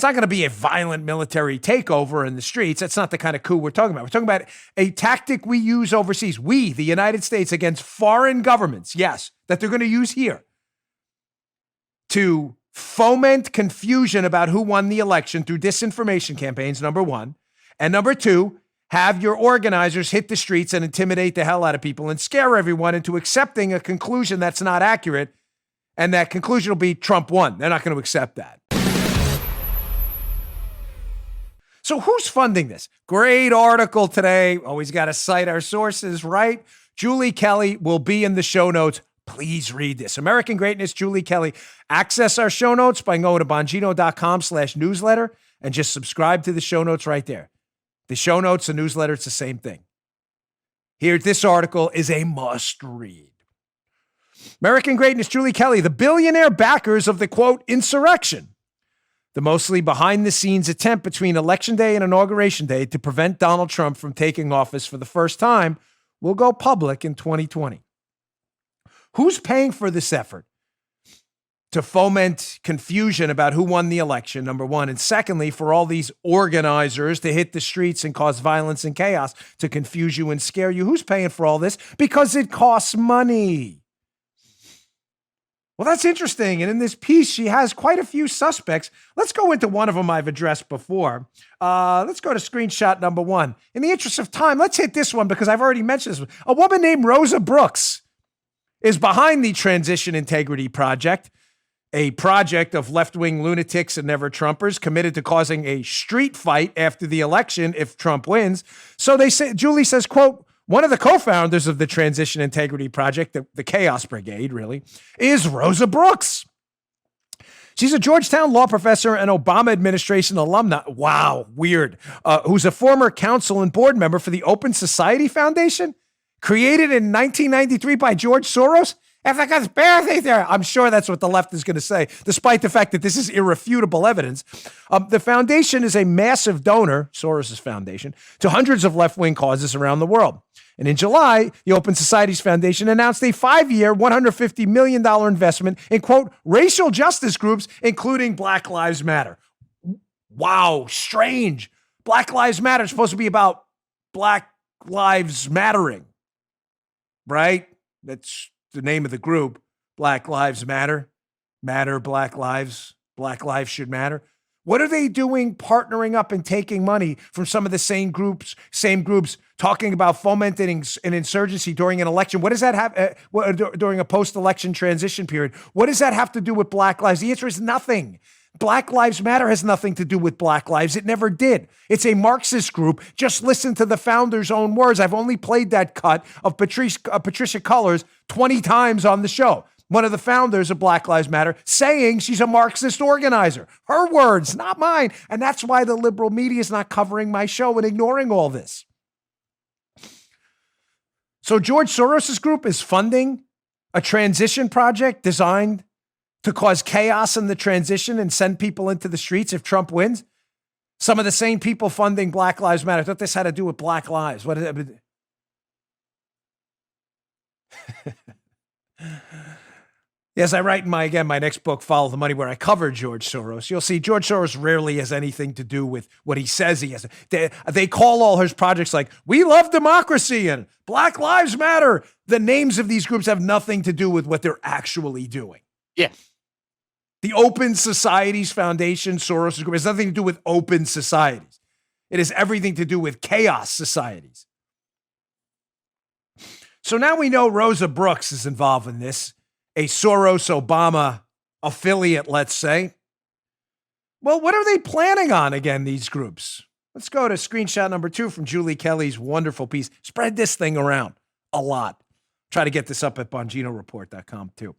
not going to be a violent military takeover in the streets. That's not the kind of coup we're talking about. We're talking about a tactic we use overseas. We, the United States, against foreign governments, yes, that they're going to use here to foment confusion about who won the election through disinformation campaigns, number one. And number two, have your organizers hit the streets and intimidate the hell out of people and scare everyone into accepting a conclusion that's not accurate. And that conclusion will be Trump won. They're not going to accept that. So who's funding this? Great article today. Always got to cite our sources, right? Julie Kelly will be in the show notes. Please read this. American Greatness, Julie Kelly. Access our show notes by going to bongino.com/newsletter and just subscribe to the show notes right there. The show notes, the newsletter, it's the same thing. Here, this article is a must read. American Greatness, Julie Kelly, the billionaire backers of the, quote, insurrection. The mostly behind-the-scenes attempt between Election Day and Inauguration Day to prevent Donald Trump from taking office for the first time will go public in 2020. Who's paying for this effort to foment confusion about who won the election, number one, and secondly, for all these organizers to hit the streets and cause violence and chaos to confuse you and scare you? Who's paying for all this? Because it costs money. Well, that's interesting. And in this piece, she has quite a few suspects. Let's go into one of them I've addressed before. Let's go to screenshot number one. In the interest of time, let's hit this one because I've already mentioned this one. A woman named Rosa Brooks is behind the Transition Integrity Project, a project of left-wing lunatics and never-Trumpers committed to causing a street fight after the election if Trump wins. So they say, Julie says, quote, one of the co-founders of the Transition Integrity Project, the Chaos Brigade, really, is Rosa Brooks. She's a Georgetown law professor and Obama administration alumna. Wow, weird. Who's a former council and board member for the Open Society Foundation, created in 1993 by George Soros. If a conspiracy theory, I'm sure that's what the left is going to say, despite the fact that this is irrefutable evidence. The foundation is a massive donor, Soros' foundation, to hundreds of left-wing causes around the world. And in July, the Open Societies Foundation announced a 5-year, $150 million investment in, quote, racial justice groups, including Black Lives Matter. Wow, strange. Black Lives Matter is supposed to be about Black Lives Mattering, right? That's the name of the group. Black Lives Matter. Matter, Black Lives. Black lives should matter. What are they doing partnering up and taking money from some of the same groups talking about fomenting an insurgency during an election? What does that have during a post-election transition period? What does that have to do with Black lives? The answer is nothing. Black Lives Matter has nothing to do with Black lives. It never did. It's a Marxist group. Just listen to the founder's own words. I've only played that cut of Patricia Cullors 20 times on the show. One of the founders of Black Lives Matter saying she's a Marxist organizer. Her words, not mine. And that's why the liberal media is not covering my show and ignoring all this. So George Soros' group is funding a transition project designed to cause chaos in the transition and send people into the streets if Trump wins. Some of the same people funding Black Lives Matter. I thought this had to do with Black lives. What is it? Yes, I write in my next book, Follow the Money, where I cover George Soros. You'll see George Soros rarely has anything to do with what he says he has. They call all his projects like, we love democracy and Black Lives Matter. The names of these groups have nothing to do with what they're actually doing. Yeah. The Open Societies Foundation, Soros' group, has nothing to do with open societies. It has everything to do with chaos societies. So now we know Rosa Brooks is involved in this. A Soros-Obama affiliate, let's say. Well, what are they planning on again, these groups? Let's go to screenshot number 2 from Julie Kelly's wonderful piece. Spread this thing around a lot. Try to get this up at BonginoReport.com too.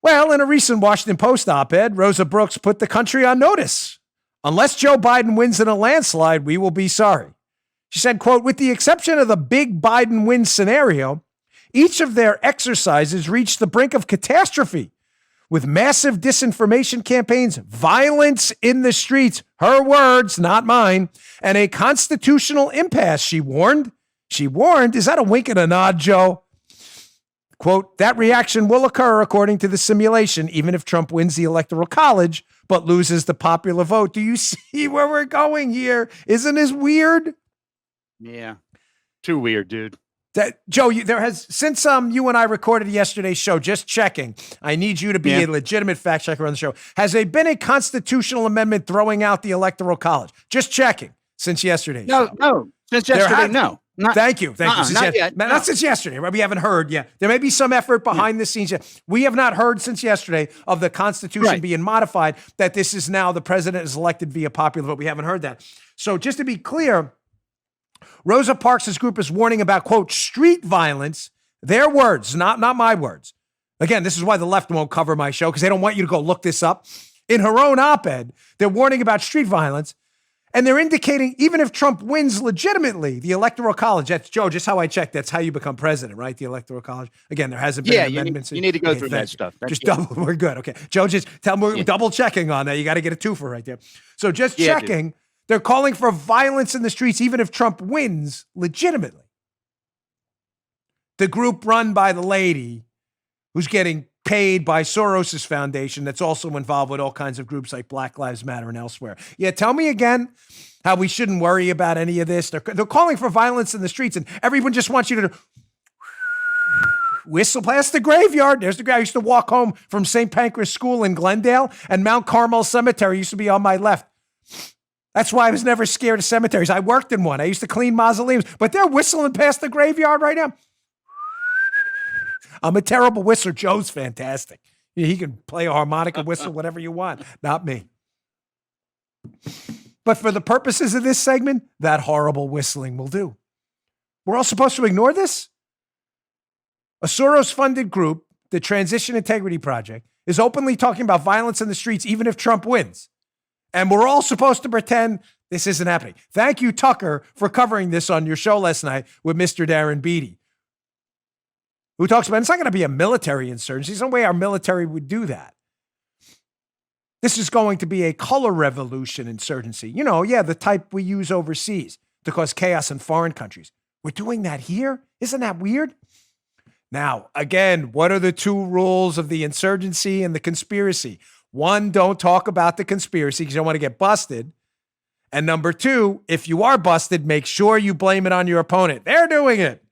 Well, in a recent Washington Post op-ed, Rosa Brooks put the country on notice. Unless Joe Biden wins in a landslide, we will be sorry. She said, quote, with the exception of the big Biden win scenario, each of their exercises reached the brink of catastrophe with massive disinformation campaigns, violence in the streets, her words, not mine, and a constitutional impasse, she warned. She warned, is that a wink and a nod, Joe? Quote, that reaction will occur according to the simulation, even if Trump wins the Electoral College, but loses the popular vote. Do you see where we're going here? Isn't this weird? Yeah. Too weird, dude. Joe, since you and I recorded yesterday's show, just checking, I need you to be a legitimate fact checker on the show. Has there been a constitutional amendment throwing out the Electoral College? Just checking since yesterday. No. Since yesterday, no. Thank you. Not since yesterday, right? We haven't heard yet. There may be some effort behind the scenes yet. We have not heard since yesterday of the Constitution being modified, that this is now the president is elected via popular vote. We haven't heard that. So just to be clear, Rosa Parks' group is warning about, quote, street violence. Their words, not my words. Again, this is why the left won't cover my show, because they don't want you to go look this up. In her own op-ed, they're warning about street violence. And they're indicating even if Trump wins legitimately the Electoral College, that's, Joe, just how I checked, that's how you become president, right? The Electoral College. Again, there hasn't been amendments. You need to go through that stuff. We're good. Okay. Joe, just tell me, we're double checking on that. You got to get a twofer right there. So just checking, they're calling for violence in the streets even if Trump wins legitimately. The group run by the lady who's getting paid by Soros's foundation that's also involved with all kinds of groups like Black Lives Matter and elsewhere. Yeah, tell me again how we shouldn't worry about any of this. They're calling for violence in the streets, and everyone just wants you to whistle past the graveyard. There's the graveyard. I used to walk home from St. Pancras School in Glendale, and Mount Carmel Cemetery used to be on my left. That's why I was never scared of cemeteries. I worked in one. I used to clean mausoleums, but they're whistling past the graveyard right now. I'm a terrible whistler. Joe's fantastic. He can play a harmonica, whistle, whatever you want. Not me. But for the purposes of this segment, that horrible whistling will do. We're all supposed to ignore this? A Soros-funded group, the Transition Integrity Project, is openly talking about violence in the streets even if Trump wins. And we're all supposed to pretend this isn't happening. Thank you, Tucker, for covering this on your show last night with Mr. Darren Beattie, who talks about it's not going to be a military insurgency. There's no way our military would do that. This is going to be a color revolution insurgency. The type we use overseas to cause chaos in foreign countries. We're doing that here? Isn't that weird? Now, again, what are the two rules of the insurgency and the conspiracy? One, don't talk about the conspiracy because you don't want to get busted. And number two, if you are busted, make sure you blame it on your opponent. They're doing it.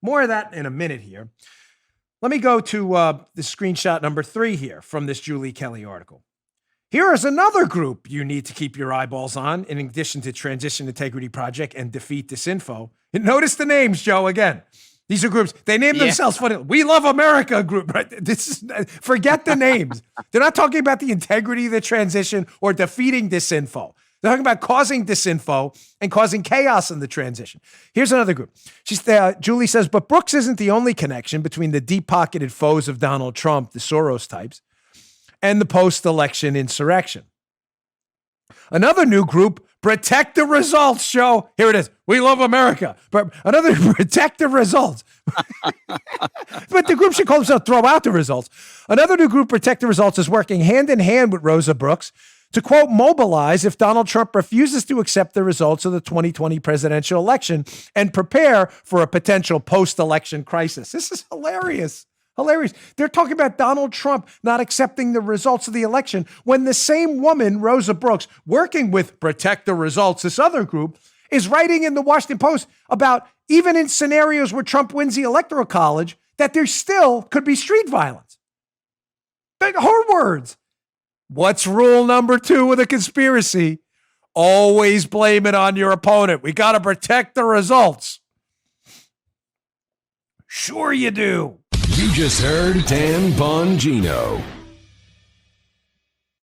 More of that in a minute here. Let me go to the screenshot number 3 here from this Julie Kelly article. Here is another group you need to keep your eyeballs on, in addition to Transition Integrity Project and Defeat Disinfo. And notice the names, Joe, again. These are groups. They name themselves funny. We Love America group, right? Forget the names. They're not talking about the integrity of the transition or defeating disinfo. They're talking about causing disinfo and causing chaos in the transition. Here's another group. Julie says, but Brooks isn't the only connection between the deep-pocketed foes of Donald Trump, the Soros types, and the post-election insurrection. Another new group, Protect the Results show. Here it is. We Love America. But another Protect the Results. But the group should call themselves Throw Out the Results. Another new group, Protect the Results, is working hand in hand with Rosa Brooks to, quote, mobilize if Donald Trump refuses to accept the results of the 2020 presidential election and prepare for a potential post-election crisis. This is hilarious. Hilarious. They're talking about Donald Trump not accepting the results of the election when the same woman, Rosa Brooks, working with Protect the Results, this other group, is writing in the Washington Post about even in scenarios where Trump wins the Electoral College, that there still could be street violence. Her words. What's rule number 2 of the conspiracy? Always blame it on your opponent. We got to protect the results. Sure you do. You just heard Dan Bongino.